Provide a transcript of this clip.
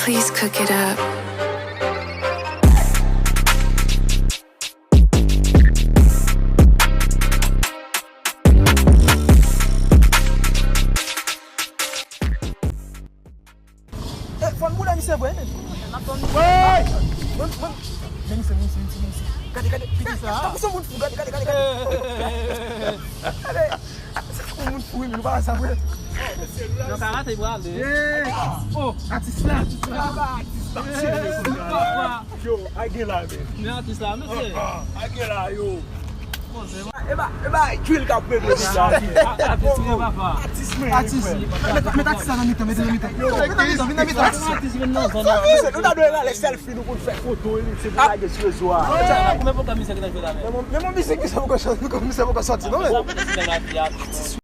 Please cook it up. Fon mou la mi se vwe men. Gade, piti sa. Ako sa moun fou, gade. Moun fou, men, ba sa vwe. Yo karate bra de. Oh, artiste la. Yo, age la men. Men artiste la, monsieur. Age la yo. Eba, jwil ka pe de sa. Artiste ki va fa. Artiste. Met artiste nan mitan, met nan mitan. Artiste ven nan zon. Nou da doye la le selfie nou pou fè foto, se pou la ge sou zwa. Koumen pou ka mise ki ta jwe la men? Men moun mise ki sa mou kon sorti, non men? Artiste